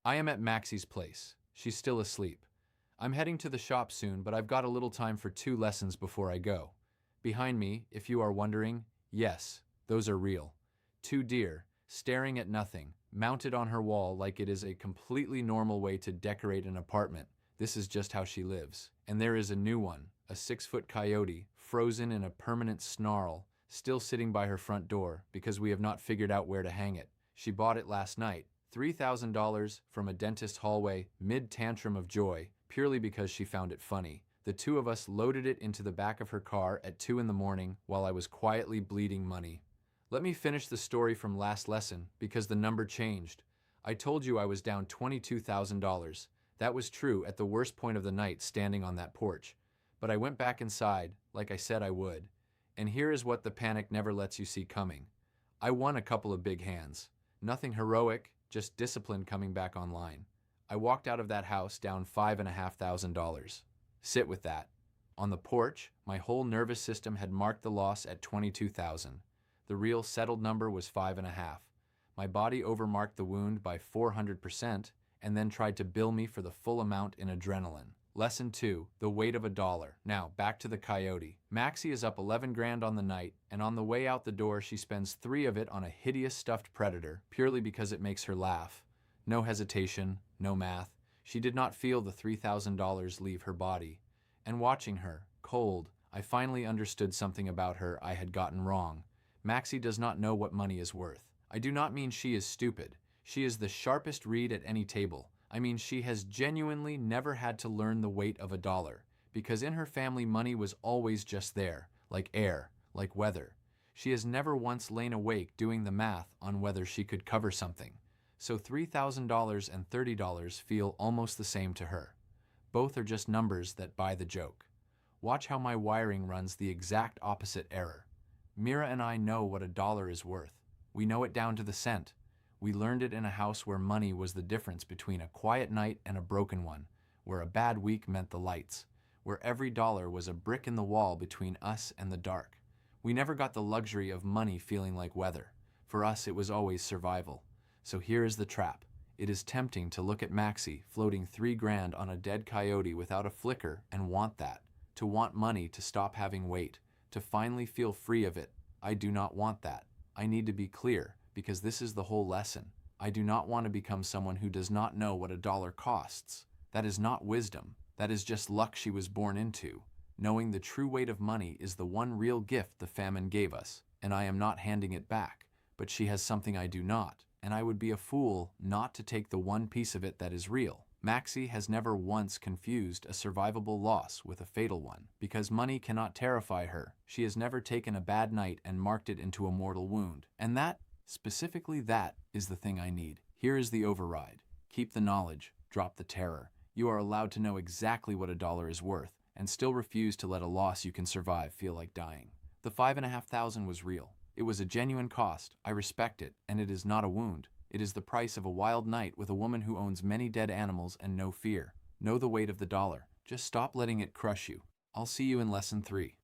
I am at Maxie's place. She's still asleep. I'm heading to the shop soon, but I've got a little time for 2 lessons before I go. Behind me, if you are wondering, yes, those are real. 2 deer, staring at nothing, mounted on her wall like it is a completely normal way to decorate an apartment. This is just how she lives. And there is a new one, a 6-foot coyote, frozen in a permanent snarl, still sitting by her front door because we have not figured out where to hang it. She bought it last night, $3,000 from a dentist hallway, mid-tantrum of joy, purely because she found it funny. The two of us loaded it into the back of her car at 2 in the morning while I was quietly bleeding money. Let me finish the story from last lesson because the number changed. I told you I was down $22,000. That was true at the worst point of the night standing on that porch. But I went back inside, like I said I would. And here is what the panic never lets you see coming. I won a couple of big hands. Nothing heroic, just discipline coming back online. I walked out of that house down $5,500. Sit with that. On the porch, my whole nervous system had marked the loss at 22,000. The real settled number was 5.5. My body overmarked the wound by 400% and then tried to bill me for the full amount in adrenaline. Lesson 2, the weight of a dollar. Now, back to the coyote. Maxie is up 11 grand on the night, and on the way out the door she spends 3 of it on a hideous stuffed predator, purely because it makes her laugh. No hesitation, no math. She did not feel the $3,000 leave her body. And watching her, cold, I finally understood something about her I had gotten wrong. Maxie does not know what money is worth. I do not mean she is stupid. She is the sharpest reed at any table. I mean she has genuinely never had to learn the weight of a dollar, because in her family money was always just there, like air, like weather. She has never once lain awake doing the math on whether she could cover something. So $3,000 and $30 feel almost the same to her. Both are just numbers that buy the joke. Watch how my wiring runs the exact opposite error. Mira and I know what a dollar is worth. We know it down to the cent. We learned it in a house where money was the difference between a quiet night and a broken one, where a bad week meant the lights, where every dollar was a brick in the wall between us and the dark. We never got the luxury of money feeling like weather. For us, it was always survival. So here is the trap. It is tempting to look at Maxie floating 3 grand on a dead coyote without a flicker and want that, to want money to stop having weight, to finally feel free of it. I do not want that. I need to be clear, because this is the whole lesson. I do not want to become someone who does not know what a dollar costs. That is not wisdom. That is just luck she was born into. Knowing the true weight of money is the one real gift the famine gave us, and I am not handing it back. But she has something I do not, and I would be a fool not to take the one piece of it that is real. Maxie has never once confused a survivable loss with a fatal one. Because money cannot terrify her, she has never taken a bad night and marked it into a mortal wound. And that, specifically that, is the thing I need. Here is the override. Keep the knowledge, drop the terror. You are allowed to know exactly what a dollar is worth, and still refuse to let a loss you can survive feel like dying. The 5,500 was real. It was a genuine cost. I respect it, and it is not a wound. It is the price of a wild night with a woman who owns many dead animals and no fear. Know the weight of the dollar. Just stop letting it crush you. I'll see you in lesson 3.